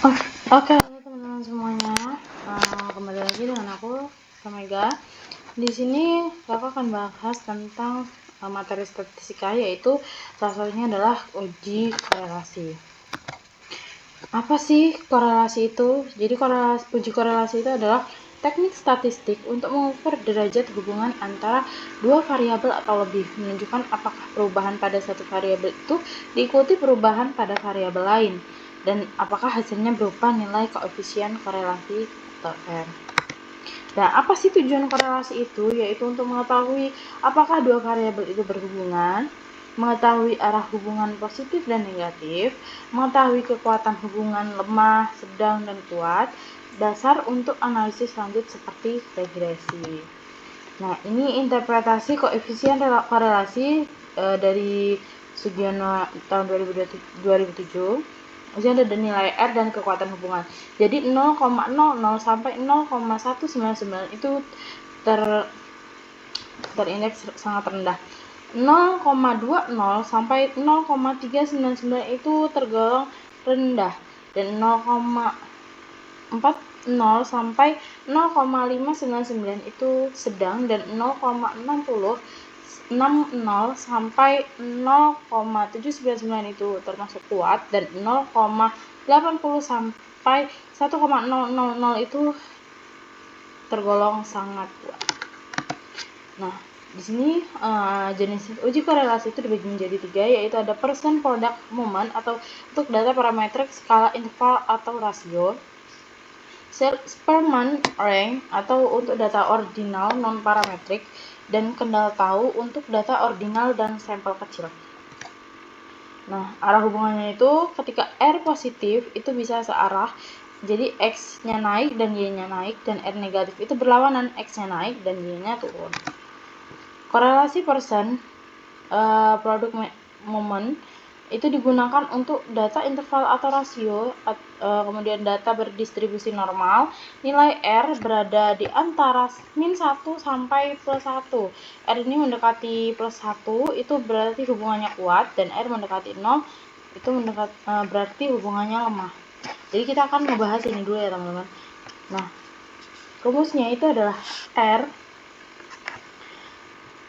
Oke, halo teman-teman semuanya. Kembali lagi dengan aku, Kamega. Di sini kakak akan bahas tentang materi statistika, yaitu salah satunya adalah uji korelasi. Apa sih korelasi itu? Jadi uji korelasi itu adalah teknik statistik untuk mengukur derajat hubungan antara dua variabel atau lebih, menunjukkan apakah perubahan pada satu variabel itu diikuti perubahan pada variabel lain, dan apakah hasilnya berupa nilai koefisien korelasi atau R. Nah, apa sih tujuan korelasi itu? Yaitu untuk mengetahui apakah dua variabel itu berhubungan, mengetahui arah hubungan positif dan negatif, mengetahui kekuatan hubungan lemah, sedang, dan kuat, dasar untuk analisis lanjut seperti regresi. Nah, ini interpretasi koefisien korelasi dari Sugiono tahun 2007. Kemudian ada nilai R dan kekuatan hubungan. Jadi 0,00 sampai 0,199 itu terindeks sangat rendah. 0,20 sampai 0,399 itu tergolong rendah, dan 0,40 sampai 0,599 itu sedang, dan 0,60 sampai 0,799 itu termasuk kuat, dan 0,80 sampai 1,000 itu tergolong sangat kuat. Nah, di sini jenis uji korelasi itu dibagi menjadi 3, yaitu ada percent product moment atau untuk data parametrik, skala interval atau rasio, Spearman rank atau untuk data ordinal non parametrik, dan kendal tahu untuk data ordinal dan sampel kecil. Nah, arah hubungannya itu ketika R positif itu bisa searah, jadi X-nya naik dan Y-nya naik, dan R negatif itu berlawanan, X-nya naik dan Y-nya turun. Korelasi persen product moment itu digunakan untuk data interval atau rasio, kemudian data berdistribusi normal. Nilai R berada di antara min 1 sampai plus 1. R ini mendekati plus 1 itu berarti hubungannya kuat, dan R mendekati 0 itu berarti hubungannya lemah. Jadi kita akan membahas ini dulu ya teman-teman. Nah, rumusnya itu adalah R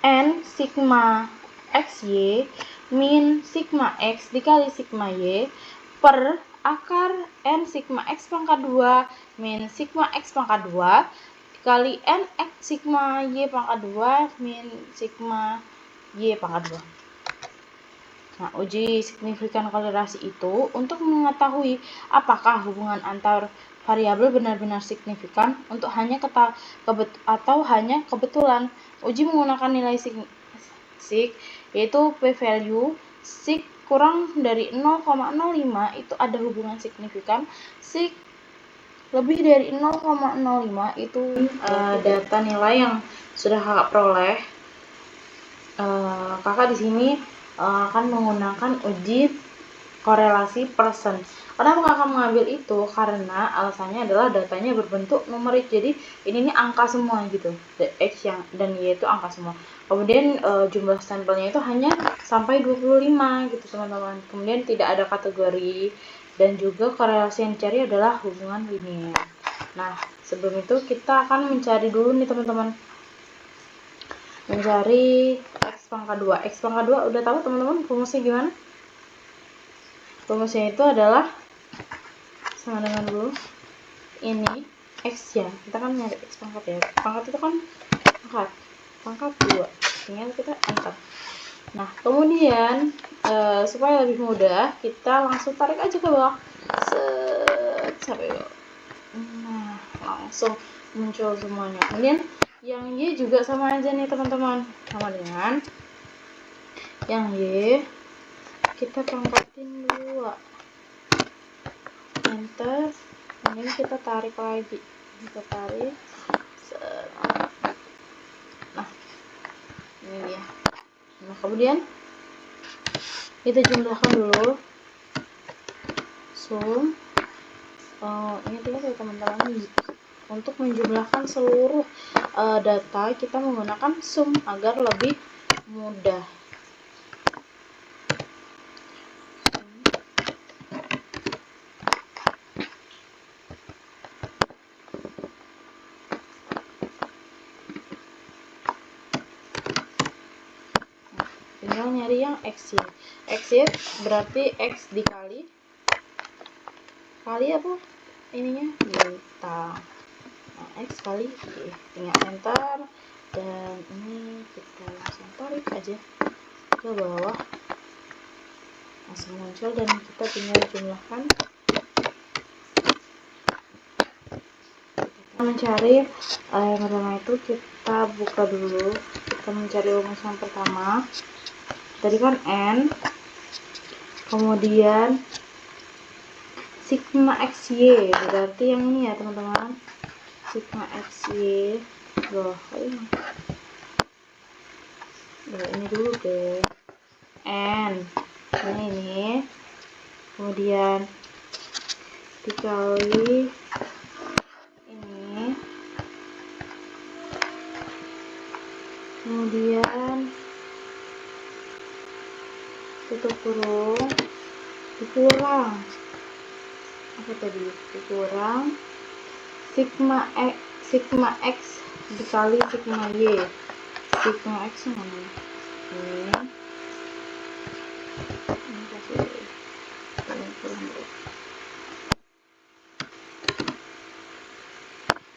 N sigma XY min sigma X dikali sigma Y per akar N sigma X pangkat 2 min sigma X pangkat 2 dikali N X sigma Y pangkat 2 min sigma Y pangkat 2. Nah, uji signifikan korelasi itu untuk mengetahui apakah hubungan antar variabel benar-benar signifikan untuk hanya atau hanya kebetulan. Uji menggunakan nilai sig yaitu p-value. Sig kurang dari 0,05 itu ada hubungan signifikan. Sig lebih dari 0,05 itu data nilai yang sudah kakak peroleh. Kakak di sini akan menggunakan uji korelasi persen. Kenapa kakak mengambil itu? Karena alasannya adalah datanya berbentuk numerik, jadi ini angka semua gitu, X yang dan Y itu angka semua. Kemudian jumlah sampelnya itu hanya sampai 25 gitu teman-teman. Kemudian tidak ada kategori, dan juga korelasi yang dicari adalah hubungan linear. Nah, sebelum itu kita akan mencari dulu nih teman-teman, mencari X pangkat 2. X pangkat 2 udah tahu teman-teman rumusnya gimana? Rumusnya itu adalah sama dengan dulu ini X ya, kita kan nyari X pangkat ya, pangkat itu kan pangkat 2, tinggal kita enter. Nah, kemudian supaya lebih mudah kita langsung tarik aja ke bawah sampai bawah. Nah, langsung muncul semuanya. Kemudian yang Y juga sama aja nih teman-teman, sama dengan yang Y kita pangkatin 2, enter. Kemudian kita tarik lagi, nah ini dia. Nah, kemudian kita jumlahkan dulu, sum. Ini ya teman-teman, untuk menjumlahkan seluruh data kita menggunakan sum agar lebih mudah. nyari yang XY. XY berarti X dikali apa ininya bintang. Nah, X kali Y, tinggal enter, dan ini kita langsung tarik aja ke bawah, langsung muncul, dan kita tinggal jumlahkan. Kita mencari yang pertama itu kita buka dulu, kita mencari rumus yang pertama. Tadi kan N, kemudian sigma XY, berarti yang ini ya teman-teman, sigma XY. Ini dulu deh, N ini, kemudian dikali ini, kemudian tutup kurung, dikurang apa tadi, dikurang sigma X dikali sigma Y. Sigma X mana ini kasih kurang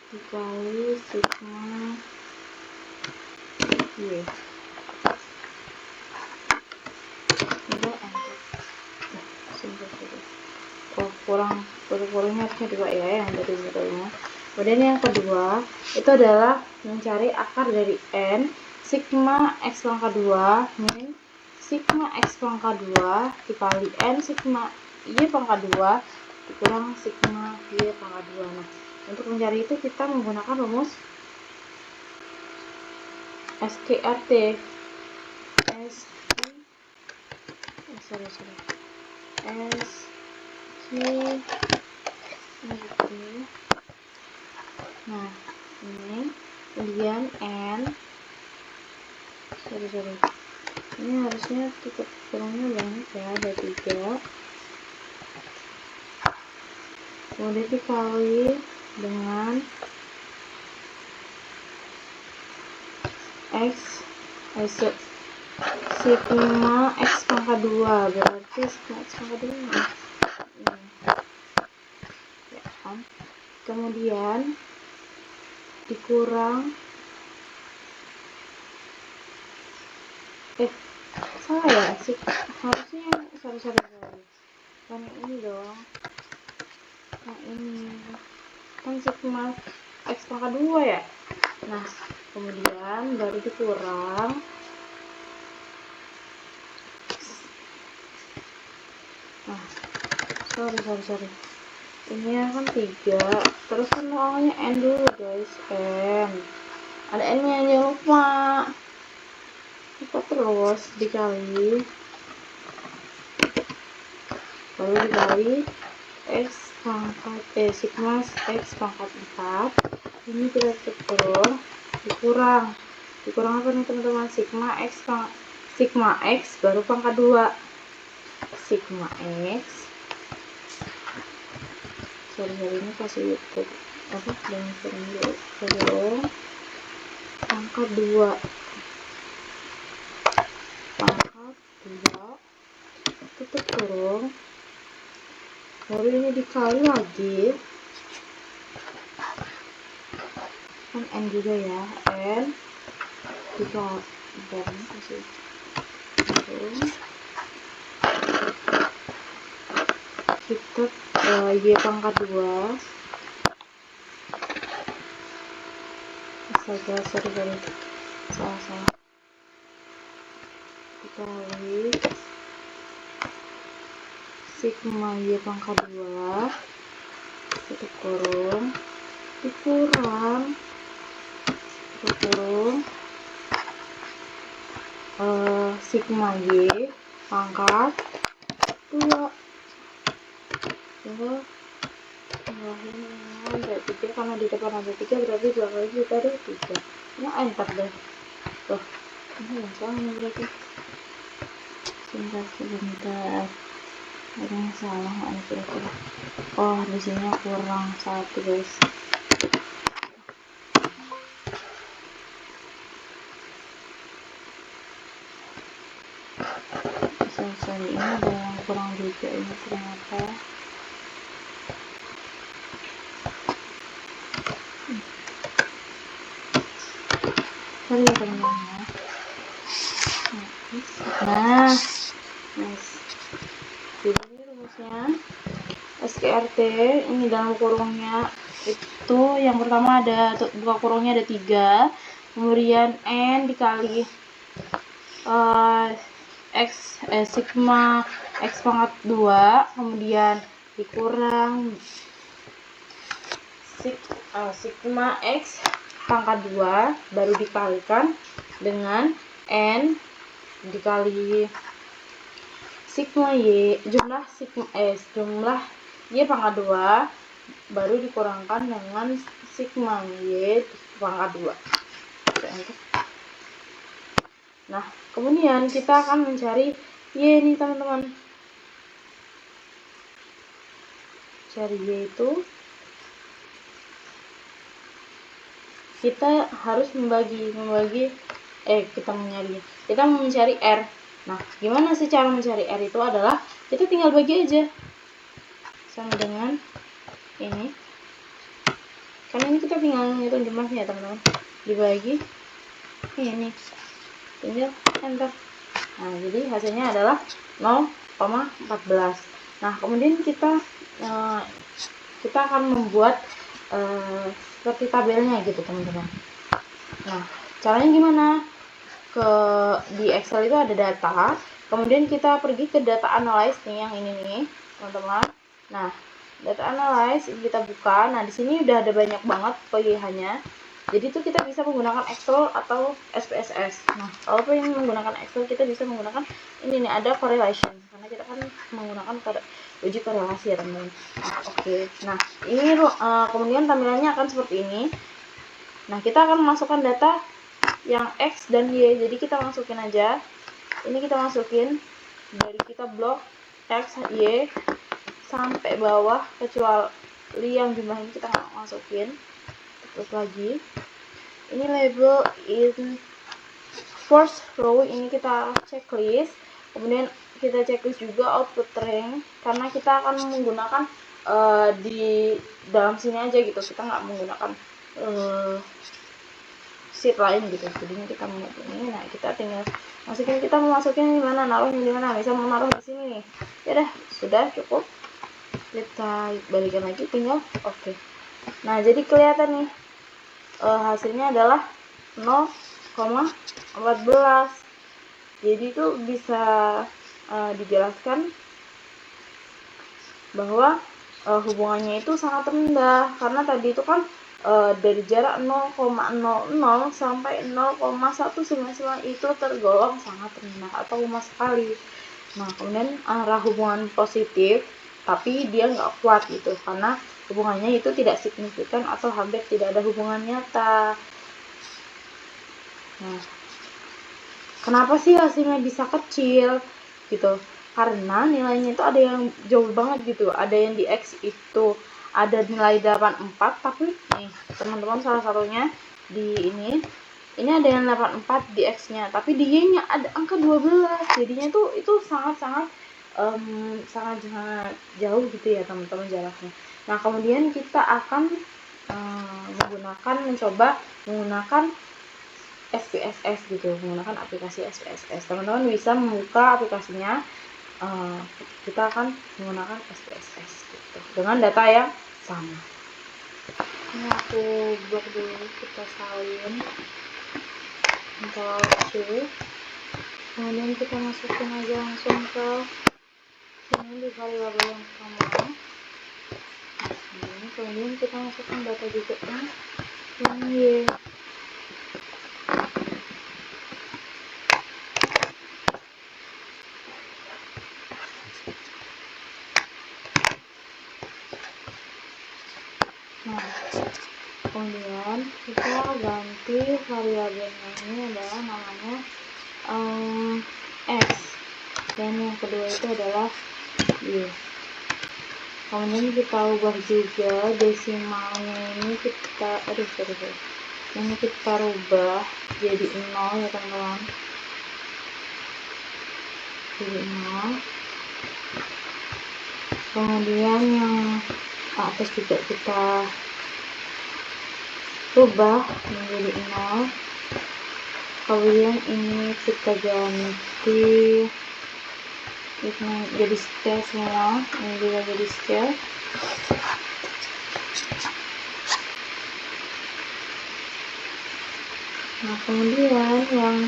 dikali sigma Y. Kurangnya harusnya 2 ya, yang dari misalnya. Kemudian yang kedua itu adalah mencari akar dari N, sigma X pangkat 2 min sigma X pangkat 2 dikali N sigma Y pangkat 2 dikurang sigma Y pangkat 2. Nah, untuk mencari itu kita menggunakan rumus SQRT. Nah, ini kemudian N ini harusnya tutup kurangnya banyak ya, ada 3, kemudian dikali dengan sigma X pangkat 2, berarti sigma X pangkat 2 ini. Ya kan? Kemudian dikurang salah ya, harusnya sorry kan ini dong, yang ini kan sigma X pangkat 2 ya. Nah, kemudian baru dikurang sorry ini kan 3, terus kan awalnya N dulu guys, N ada N nya, jangan lupa terus dikali baru dikali X pangkat sigma X pangkat 4, ini kita tutup dikurang apa nih teman-teman, sigma X baru pangkat 2, sigma X ini kasih YouTube apa dengan kurung pangkat 2 tutup kurung, baru ini dikali lagi kan N juga ya, N dikali kasih kita Y pangkat 2 astaga salah dikali sigma Y pangkat 2 tutup kurung dikurang sigma Y pangkat 2 ada 3, karena di depan ada 3 berarti 2 kali juga ada 3. Nah, enter deh tuh, ini yang salah nih berarti, sebentar ada yang salah nggak nih kira-kira. Oh, di sini kurang 1 guys. kurang juga ini ternyata. Sorry ya teman-teman ya. Nah, nice. Jadi ini rumusnya SKRT, ini dalam kurungnya itu yang pertama ada buka kurungnya ada 3, kemudian N dikali sigma X pangkat 2, kemudian dikurang sigma X pangkat 2, baru dikalikan dengan N dikali sigma Y, jumlah Y pangkat 2, baru dikurangkan dengan sigma Y pangkat 2. Nah, kemudian kita akan mencari Y nih teman-teman. Cari Y itu kita harus kita mencari R. Nah, gimana sih cara mencari R itu adalah kita tinggal bagi aja sama dengan ini. Karena ini kita tinggal ngitung jumlahnya ya teman-teman. Dibagi ini, tinggal enter. Nah, jadi hasilnya adalah 0,14. Nah, kemudian kita akan membuat seperti tabelnya gitu teman-teman. Nah, caranya gimana? Di Excel itu ada data, kemudian kita pergi ke data analyze nih, yang ini nih teman-teman. Nah, data analyze kita buka. Nah, di sini udah ada banyak banget pilihannya. Jadi itu kita bisa menggunakan Excel atau SPSS. Nah, kalau pengen menggunakan Excel kita bisa menggunakan ini nih, ada correlation, karena kita kan menggunakan uji korelasi ya teman-teman. Oke. Nah, ini kemudian tampilannya akan seperti ini. Nah, kita akan memasukkan data yang X dan Y, jadi kita masukin aja. Ini kita masukin dari kita blok X, Y sampai bawah, kecuali yang jumlah ini kita nggak masukin. Terus lagi, ini label in first row, ini kita checklist. Kemudian kita checklist juga output rank, karena kita akan menggunakan di dalam sini aja gitu, kita nggak menggunakan sheet lain gitu. Jadinya kita mau ini. Nah, kita tinggal masukin, kita mau masukin di mana, naruhnya di mana. Bisa mau naruh di sini nih. Ya udah, sudah cukup. Kita balikan lagi, tinggal oke. Nah, jadi kelihatan nih hasilnya adalah 0,14. Jadi itu bisa dijelaskan bahwa hubungannya itu sangat rendah, karena tadi itu kan dari jarak 0,00 sampai 0,199 itu tergolong sangat rendah atau lemah sekali. Nah, kemudian arah hubungan positif, tapi dia nggak kuat gitu, karena hubungannya itu tidak signifikan atau hampir tidak ada hubungan nyata. Nah, kenapa sih hasilnya bisa kecil gitu? Karena nilainya itu ada yang jauh banget gitu. Ada yang di X itu ada nilai 84, tapi nih teman-teman, salah satunya di ini ada yang 84 di X-nya, tapi di Y-nya ada angka 12. Jadinya itu sangat jauh gitu ya teman-teman jaraknya. Nah, kemudian kita akan mencoba menggunakan SPSS gitu, menggunakan aplikasi SPSS. Teman-teman bisa membuka aplikasinya. Kita akan menggunakan SPSS gitu, dengan data yang sama. Ini aku blok dulu, kita salin Ctrl+C, kemudian kita masukin aja langsung ke sini di variabel yang pertama. Kemudian kita masukkan data juga yang Y. Nah, kemudian kita ganti variabelnya, ini adalah namanya X, dan yang kedua itu adalah Y. Kemudian kita ubah juga desimalnya, ini kita ini kita rubah jadi 0 ya teman-teman, jadi 0. kemudian yang atas juga kita rubah menjadi 0, kemudian ini kita ganti ini jadi scale semua, ini juga jadi scale. Nah kemudian yang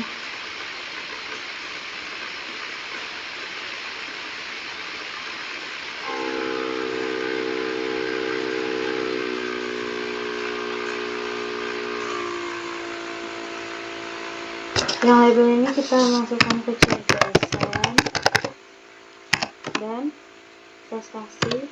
label ini kita masukkan ke CSS dan prestasi.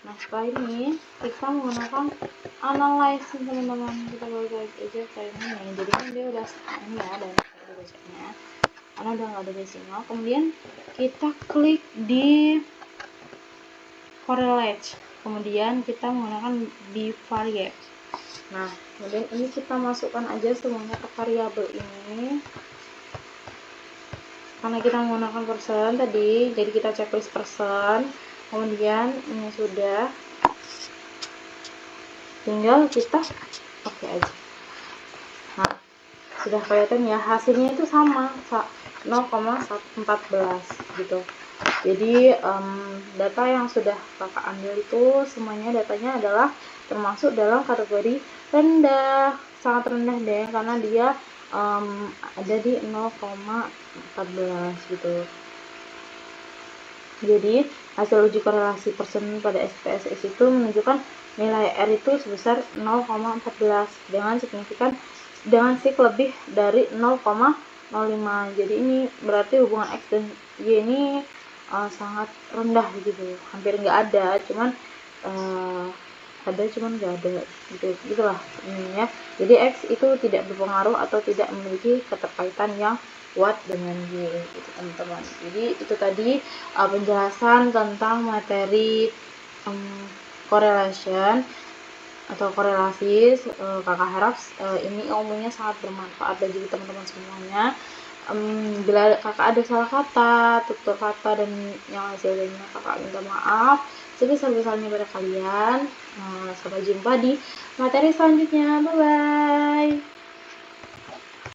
Nah setelah ini kita menggunakan analyze teman-teman, kita balik aja kayak ini, jadi kan dia udah ini ya, dan ada bacanya karena udah nggak ada desimal. Kemudian kita klik di correlate, kemudian kita menggunakan bivariate. Nah kemudian ini kita masukkan aja semuanya ke variabel ini karena kita menggunakan persen tadi, jadi kita checklist persen. Kemudian ini sudah, tinggal kita oke aja. Nah sudah kelihatan ya, hasilnya itu sama 0,14 gitu. Jadi data yang sudah kakak ambil itu semuanya datanya adalah termasuk dalam kategori rendah, sangat rendah deh, karena dia ada di 0,14 gitu. Jadi hasil uji korelasi persen pada SPSS itu menunjukkan nilai R itu sebesar 0,14 dengan sig lebih dari 0,05. Jadi ini berarti hubungan X dan Y ini sangat rendah gitu, hampir nggak ada, cuman nggak ada gitulah ya. Jadi X itu tidak berpengaruh atau tidak memiliki keterkaitan yang kuat dengan Y gitu teman-teman. Jadi itu tadi penjelasan tentang materi correlation atau korelasi. Kakak harap ini ilmunya sangat bermanfaat bagi teman-teman semuanya. Bila kakak ada salah kata, tutur kata, dan yang lainnya, kakak minta maaf sebesar-besarnya pada kalian. Sampai jumpa di materi selanjutnya. Bye bye.